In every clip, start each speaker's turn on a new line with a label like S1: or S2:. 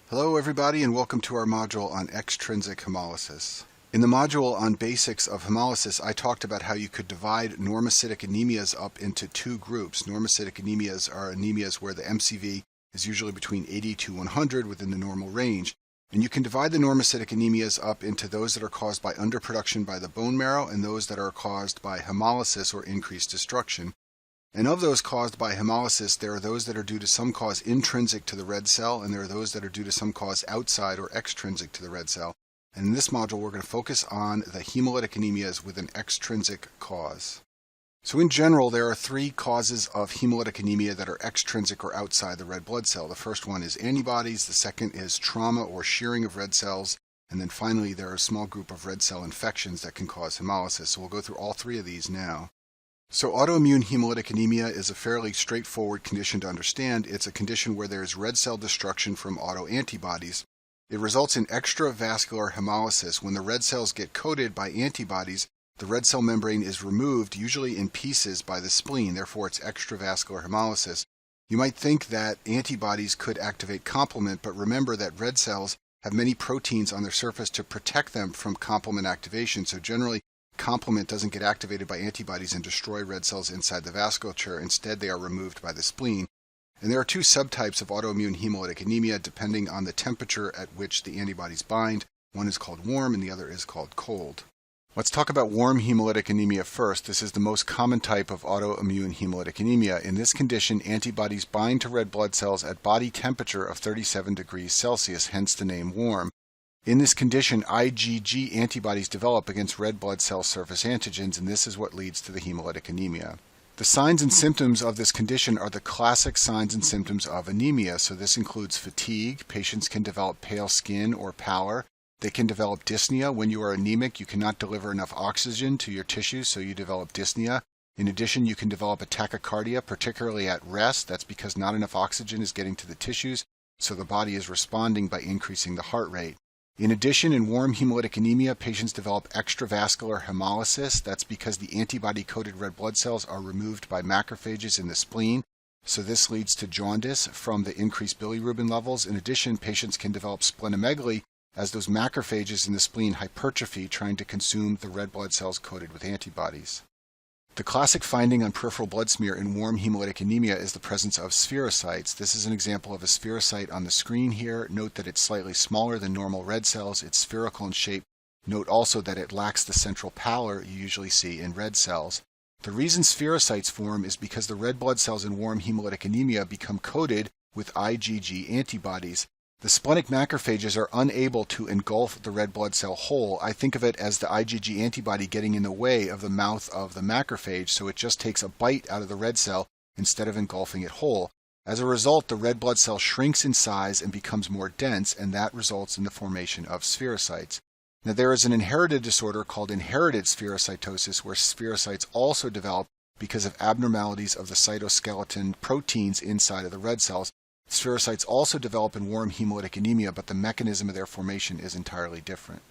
S1: Hello everybody and welcome to our module on extrinsic hemolysis. In the module on basics of hemolysis, I talked about how you could divide normocytic anemias up into two groups. Normocytic anemias are anemias where the MCV is usually between 80 to 100 within the normal range. And you can divide the normocytic anemias up into those that are caused by underproduction by the bone marrow and those that are caused by hemolysis or increased destruction. And of those caused by hemolysis, there are those that are due to some cause intrinsic to the red cell, and there are those that are due to some cause outside or extrinsic to the red cell. And in this module, we're going to focus on the hemolytic anemias with an extrinsic cause. So in general, there are three causes of hemolytic anemia that are extrinsic or outside the red blood cell. The first one is antibodies, the second is trauma or shearing of red cells, and then finally there are a small group of red cell infections that can cause hemolysis. So we'll go through all three of these now. So autoimmune hemolytic anemia is a fairly straightforward condition to understand. It's a condition where there is red cell destruction from autoantibodies. It results in extravascular hemolysis. When the red cells get coated by antibodies, the red cell membrane is removed, usually in pieces, by the spleen. Therefore, it's extravascular hemolysis. You might think that antibodies could activate complement, but remember that red cells have many proteins on their surface to protect them from complement activation. So generally, complement doesn't get activated by antibodies and destroy red cells inside the vasculature. Instead, they are removed by the spleen. And there are two subtypes of autoimmune hemolytic anemia depending on the temperature at which the antibodies bind. One is called warm and the other is called cold. Let's talk about warm hemolytic anemia first. This is the most common type of autoimmune hemolytic anemia. In this condition, antibodies bind to red blood cells at body temperature of 37 degrees Celsius, hence the name warm. In this condition, IgG antibodies develop against red blood cell surface antigens, and this is what leads to the hemolytic anemia. The signs and symptoms of this condition are the classic signs and symptoms of anemia. So this includes fatigue. Patients can develop pale skin or pallor. They can develop dyspnea. When you are anemic, you cannot deliver enough oxygen to your tissues, so you develop dyspnea. In addition, you can develop a tachycardia, particularly at rest. That's because not enough oxygen is getting to the tissues, so the body is responding by increasing the heart rate. In addition, in warm hemolytic anemia, patients develop extravascular hemolysis. That's because the antibody-coated red blood cells are removed by macrophages in the spleen. So this leads to jaundice from the increased bilirubin levels. In addition, patients can develop splenomegaly as those macrophages in the spleen hypertrophy, trying to consume the red blood cells coated with antibodies. The classic finding on peripheral blood smear in warm hemolytic anemia is the presence of spherocytes. This is an example of a spherocyte on the screen here. Note that it's slightly smaller than normal red cells. It's spherical in shape. Note also that it lacks the central pallor you usually see in red cells. The reason spherocytes form is because the red blood cells in warm hemolytic anemia become coated with IgG antibodies. The splenic macrophages are unable to engulf the red blood cell whole. I think of it as the IgG antibody getting in the way of the mouth of the macrophage, so it just takes a bite out of the red cell instead of engulfing it whole. As a result, the red blood cell shrinks in size and becomes more dense, and that results in the formation of spherocytes. Now, there is an inherited disorder called inherited spherocytosis, where spherocytes also develop because of abnormalities of the cytoskeleton proteins inside of the red cells. Spherocytes also develop in warm hemolytic anemia, but the mechanism of their formation is entirely different.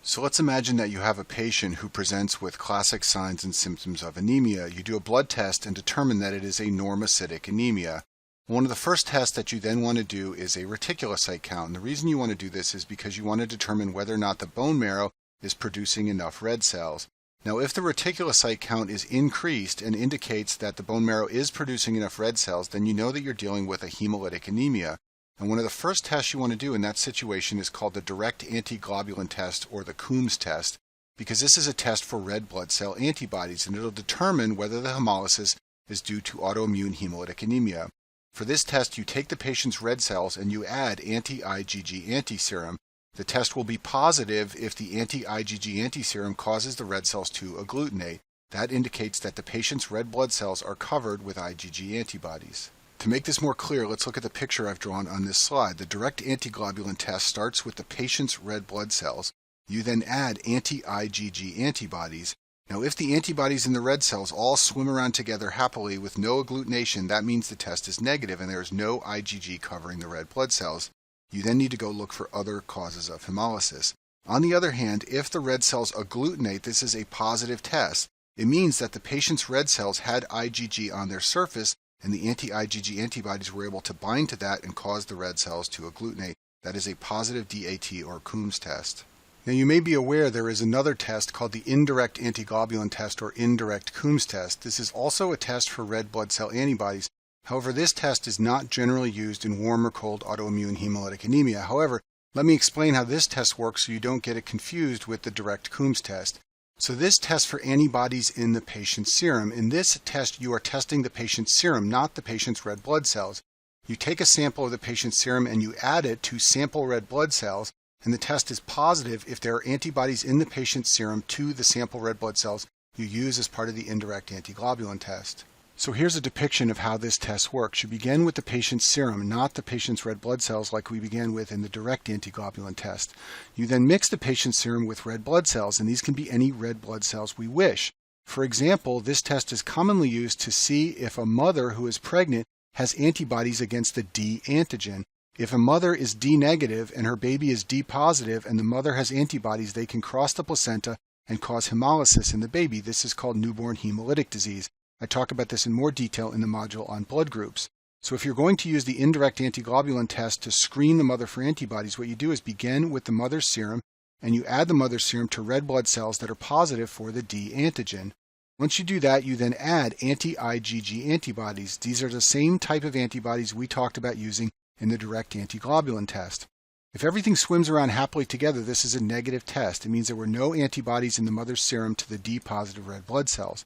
S1: So let's imagine that you have a patient who presents with classic signs and symptoms of anemia. You do a blood test and determine that it is a normocytic anemia. One of the first tests that you then want to do is a reticulocyte count. And the reason you want to do this is because you want to determine whether or not the bone marrow is producing enough red cells. Now, if the reticulocyte count is increased and indicates that the bone marrow is producing enough red cells, then you know that you're dealing with a hemolytic anemia. And one of the first tests you want to do in that situation is called the direct antiglobulin test, or the Coombs test, because this is a test for red blood cell antibodies, and it'll determine whether the hemolysis is due to autoimmune hemolytic anemia. For this test, you take the patient's red cells and you add anti-IgG antiserum. The test will be positive if the anti-IgG antiserum causes the red cells to agglutinate. That indicates that the patient's red blood cells are covered with IgG antibodies. To make this more clear, let's look at the picture I've drawn on this slide. The direct antiglobulin test starts with the patient's red blood cells. You then add anti-IgG antibodies. Now, if the antibodies in the red cells all swim around together happily with no agglutination, that means the test is negative and there is no IgG covering the red blood cells. You then need to go look for other causes of hemolysis. On the other hand, if the red cells agglutinate, this is a positive test. It means that the patient's red cells had IgG on their surface, and the anti-IgG antibodies were able to bind to that and cause the red cells to agglutinate. That is a positive DAT or Coombs test. Now you may be aware there is another test called the indirect antiglobulin test or indirect Coombs test. This is also a test for red blood cell antibodies. However, this test is not generally used in warm or cold autoimmune hemolytic anemia. However, let me explain how this test works so you don't get it confused with the direct Coombs test. So this tests for antibodies in the patient's serum. In this test, you are testing the patient's serum, not the patient's red blood cells. You take a sample of the patient's serum and you add it to sample red blood cells, and the test is positive if there are antibodies in the patient's serum to the sample red blood cells you use as part of the indirect antiglobulin test. So here's a depiction of how this test works. You begin with the patient's serum, not the patient's red blood cells like we began with in the direct antiglobulin test. You then mix the patient's serum with red blood cells, and these can be any red blood cells we wish. For example, this test is commonly used to see if a mother who is pregnant has antibodies against the D antigen. If a mother is D negative and her baby is D positive and the mother has antibodies, they can cross the placenta and cause hemolysis in the baby. This is called newborn hemolytic disease. I talk about this in more detail in the module on blood groups. So if you're going to use the indirect antiglobulin test to screen the mother for antibodies, what you do is begin with the mother's serum and you add the mother's serum to red blood cells that are positive for the D antigen. Once you do that, you then add anti-IgG antibodies. These are the same type of antibodies we talked about using in the direct antiglobulin test. If everything swims around happily together, this is a negative test. It means there were no antibodies in the mother's serum to the D positive red blood cells.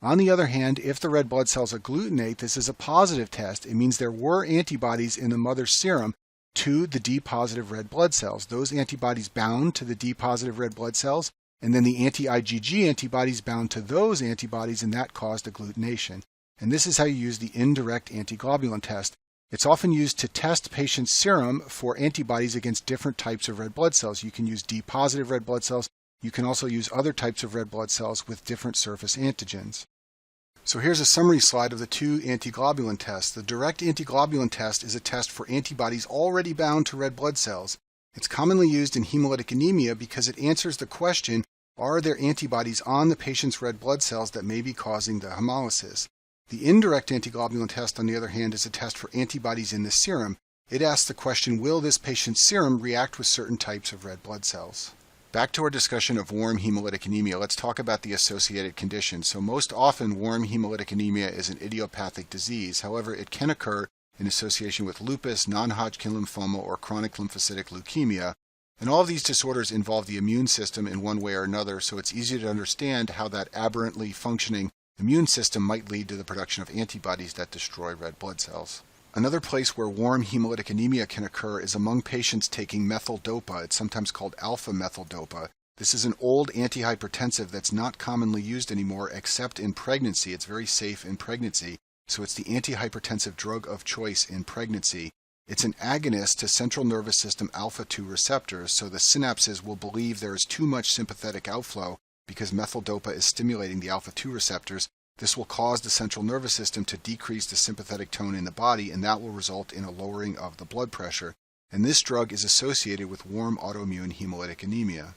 S1: On the other hand, if the red blood cells agglutinate, this is a positive test. It means there were antibodies in the mother's serum to the D positive red blood cells. Those antibodies bound to the D positive red blood cells, and then the anti-IgG antibodies bound to those antibodies, and that caused agglutination. And this is how you use the indirect antiglobulin test. It's often used to test patients' serum for antibodies against different types of red blood cells. You can use D positive red blood cells. You can also use other types of red blood cells with different surface antigens. So here's a summary slide of the two antiglobulin tests. The direct antiglobulin test is a test for antibodies already bound to red blood cells. It's commonly used in hemolytic anemia because it answers the question, are there antibodies on the patient's red blood cells that may be causing the hemolysis? The indirect antiglobulin test, on the other hand, is a test for antibodies in the serum. It asks the question, will this patient's serum react with certain types of red blood cells? Back to our discussion of warm hemolytic anemia, let's talk about the associated conditions. So most often, warm hemolytic anemia is an idiopathic disease. However, it can occur in association with lupus, non-Hodgkin lymphoma, or chronic lymphocytic leukemia. And all of these disorders involve the immune system in one way or another, so it's easy to understand how that aberrantly functioning immune system might lead to the production of antibodies that destroy red blood cells. Another place where warm hemolytic anemia can occur is among patients taking methyl-dopa. It's sometimes called alpha-methyl-dopa. This is an old antihypertensive that's not commonly used anymore except in pregnancy. It's very safe in pregnancy, so it's the antihypertensive drug of choice in pregnancy. It's an agonist to central nervous system alpha-2 receptors, so the synapses will believe there is too much sympathetic outflow because methyl-dopa is stimulating the alpha-2 receptors. This will cause the central nervous system to decrease the sympathetic tone in the body, and that will result in a lowering of the blood pressure. And this drug is associated with warm autoimmune hemolytic anemia.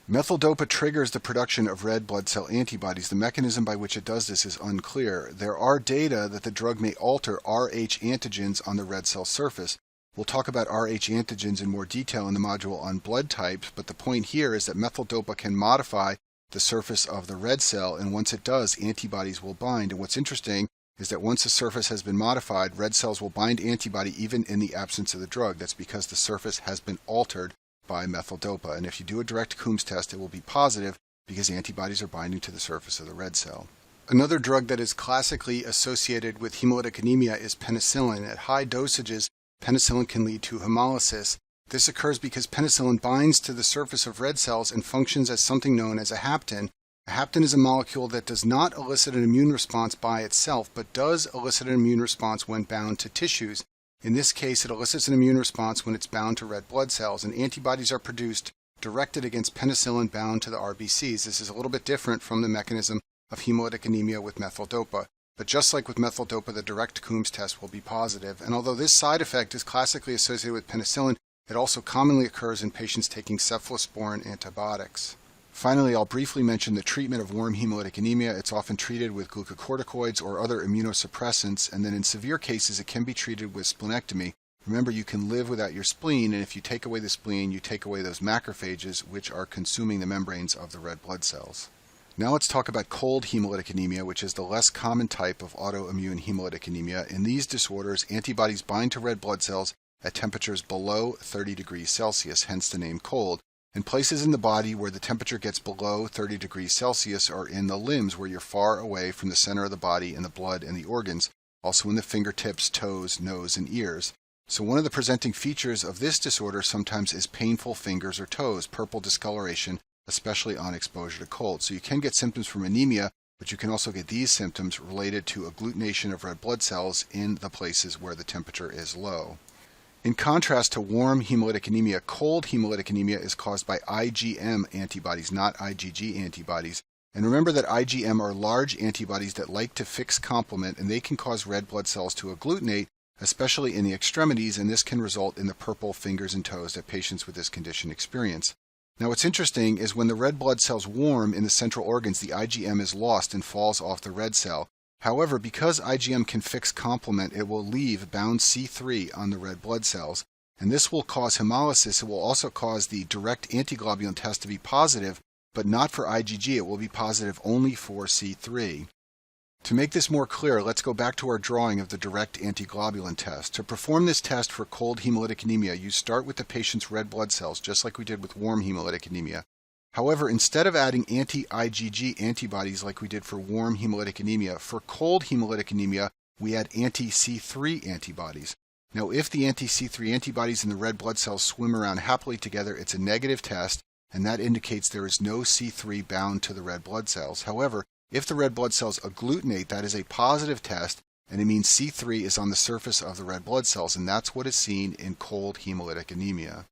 S1: Methyl-dopa triggers the production of red blood cell antibodies. The mechanism by which it does this is unclear. There are data that the drug may alter Rh antigens on the red cell surface. We'll talk about Rh antigens in more detail in the module on blood types, but the point here is that methyl-dopa can modify the surface of the red cell, and once it does, antibodies will bind. And what's interesting is that once the surface has been modified, red cells will bind antibody even in the absence of the drug. That's because the surface has been altered by methyl-dopa. And if you do a direct Coombs test, it will be positive because antibodies are binding to the surface of the red cell. Another drug that is classically associated with hemolytic anemia is penicillin. At high dosages, penicillin can lead to hemolysis. This occurs because penicillin binds to the surface of red cells and functions as something known as a hapten. A hapten is a molecule that does not elicit an immune response by itself, but does elicit an immune response when bound to tissues. In this case, it elicits an immune response when it's bound to red blood cells, and antibodies are produced directed against penicillin bound to the RBCs. This is a little bit different from the mechanism of hemolytic anemia with methyl-dopa. But just like with methyl-dopa, the direct Coombs test will be positive. And although this side effect is classically associated with penicillin, it also commonly occurs in patients taking cephalosporin antibiotics. Finally, I'll briefly mention the treatment of warm hemolytic anemia. It's often treated with glucocorticoids or other immunosuppressants, and then in severe cases it can be treated with splenectomy. Remember, you can live without your spleen, and if you take away the spleen, you take away those macrophages, which are consuming the membranes of the red blood cells. Now let's talk about cold hemolytic anemia, which is the less common type of autoimmune hemolytic anemia. In these disorders, antibodies bind to red blood cells at temperatures below 30 degrees Celsius, hence the name cold. And places in the body where the temperature gets below 30 degrees Celsius are in the limbs, where you're far away from the center of the body and the blood and the organs, also in the fingertips, toes, nose, and ears. So one of the presenting features of this disorder sometimes is painful fingers or toes, purple discoloration, especially on exposure to cold. So you can get symptoms from anemia, but you can also get these symptoms related to agglutination of red blood cells in the places where the temperature is low. In contrast to warm hemolytic anemia, cold hemolytic anemia is caused by IgM antibodies, not IgG antibodies. And remember that IgM are large antibodies that like to fix complement, and they can cause red blood cells to agglutinate, especially in the extremities, and this can result in the purple fingers and toes that patients with this condition experience. Now what's interesting is when the red blood cells warm in the central organs, the IgM is lost and falls off the red cell. However, because IgM can fix complement, it will leave bound C3 on the red blood cells, and this will cause hemolysis. It will also cause the direct antiglobulin test to be positive, but not for IgG. It will be positive only for C3. To make this more clear, let's go back to our drawing of the direct antiglobulin test. To perform this test for cold hemolytic anemia, you start with the patient's red blood cells, just like we did with warm hemolytic anemia. However, instead of adding anti-IgG antibodies like we did for warm hemolytic anemia, for cold hemolytic anemia, we add anti-C3 antibodies. Now, if the anti-C3 antibodies in the red blood cells swim around happily together, it's a negative test, and that indicates there is no C3 bound to the red blood cells. However, if the red blood cells agglutinate, that is a positive test, and it means C3 is on the surface of the red blood cells, and that's what is seen in cold hemolytic anemia.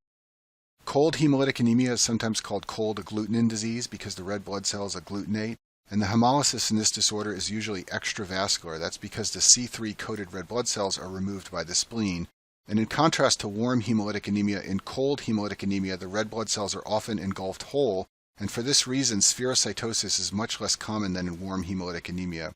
S1: Cold hemolytic anemia is sometimes called cold agglutinin disease because the red blood cells agglutinate, and the hemolysis in this disorder is usually extravascular. That's because the C3-coated red blood cells are removed by the spleen. And in contrast to warm hemolytic anemia, in cold hemolytic anemia, the red blood cells are often engulfed whole, and for this reason, spherocytosis is much less common than in warm hemolytic anemia.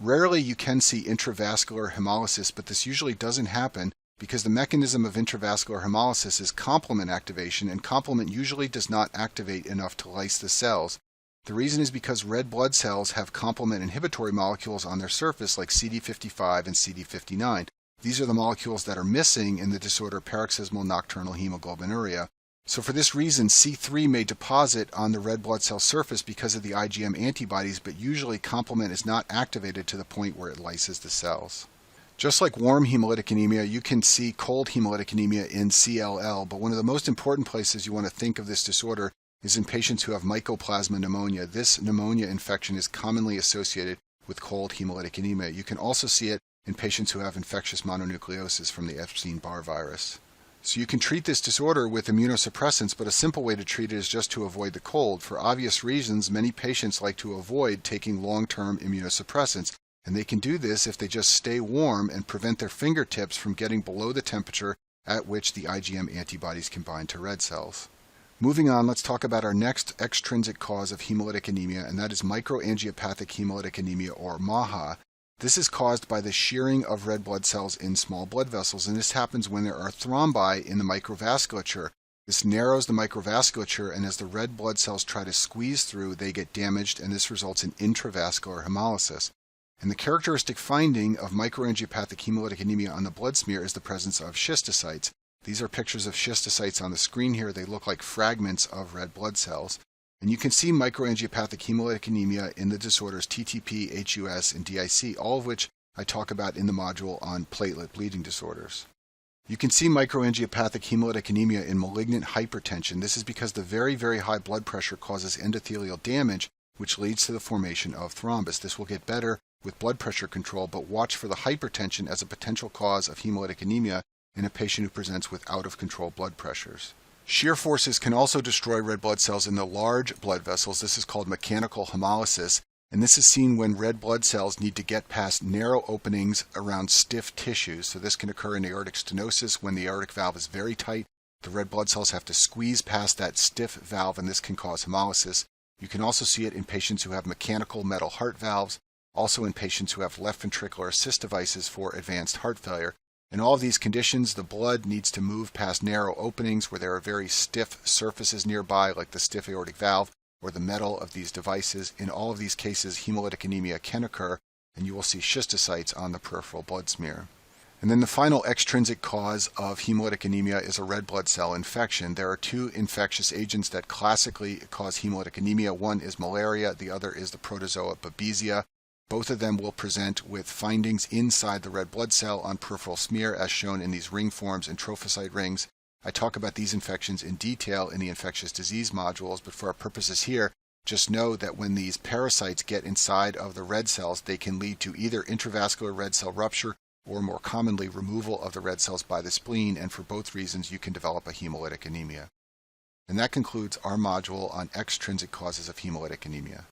S1: Rarely you can see intravascular hemolysis, but this usually doesn't happen because the mechanism of intravascular hemolysis is complement activation, and complement usually does not activate enough to lyse the cells. The reason is because red blood cells have complement inhibitory molecules on their surface like CD55 and CD59. These are the molecules that are missing in the disorder paroxysmal nocturnal hemoglobinuria. So for this reason, C3 may deposit on the red blood cell surface because of the IgM antibodies, but usually complement is not activated to the point where it lyses the cells. Just like warm hemolytic anemia, you can see cold hemolytic anemia in CLL, but one of the most important places you want to think of this disorder is in patients who have mycoplasma pneumonia. This pneumonia infection is commonly associated with cold hemolytic anemia. You can also see it in patients who have infectious mononucleosis from the Epstein-Barr virus. So you can treat this disorder with immunosuppressants, but a simple way to treat it is just to avoid the cold. For obvious reasons, many patients like to avoid taking long-term immunosuppressants, and they can do this if they just stay warm and prevent their fingertips from getting below the temperature at which the IgM antibodies can bind to red cells. Moving on, let's talk about our next extrinsic cause of hemolytic anemia, and that is microangiopathic hemolytic anemia, or MAHA. This is caused by the shearing of red blood cells in small blood vessels, and this happens when there are thrombi in the microvasculature. This narrows the microvasculature, and as the red blood cells try to squeeze through, they get damaged, and this results in intravascular hemolysis. And the characteristic finding of microangiopathic hemolytic anemia on the blood smear is the presence of schistocytes. These are pictures of schistocytes on the screen here. They look like fragments of red blood cells. And you can see microangiopathic hemolytic anemia in the disorders TTP, HUS, and DIC, all of which I talk about in the module on platelet bleeding disorders. You can see microangiopathic hemolytic anemia in malignant hypertension. This is because the very, very high blood pressure causes endothelial damage, which leads to the formation of thrombus. This will get better with blood pressure control, but watch for the hypertension as a potential cause of hemolytic anemia in a patient who presents with out-of-control blood pressures. Shear forces can also destroy red blood cells in the large blood vessels. This is called mechanical hemolysis, and this is seen when red blood cells need to get past narrow openings around stiff tissues. So this can occur in aortic stenosis when the aortic valve is very tight. The red blood cells have to squeeze past that stiff valve, and this can cause hemolysis. You can also see it in patients who have mechanical metal heart valves, also in patients who have left ventricular assist devices for advanced heart failure. In all of these conditions, the blood needs to move past narrow openings where there are very stiff surfaces nearby, like the stiff aortic valve or the metal of these devices. In all of these cases, hemolytic anemia can occur, and you will see schistocytes on the peripheral blood smear. And then the final extrinsic cause of hemolytic anemia is a red blood cell infection. There are two infectious agents that classically cause hemolytic anemia. One is malaria, the other is the protozoa Babesia. Both of them will present with findings inside the red blood cell on peripheral smear, as shown in these ring forms and trophocyte rings. I talk about these infections in detail in the infectious disease modules, but for our purposes here, just know that when these parasites get inside of the red cells, they can lead to either intravascular red cell rupture or more commonly removal of the red cells by the spleen, and for both reasons you can develop a hemolytic anemia. And that concludes our module on extrinsic causes of hemolytic anemia.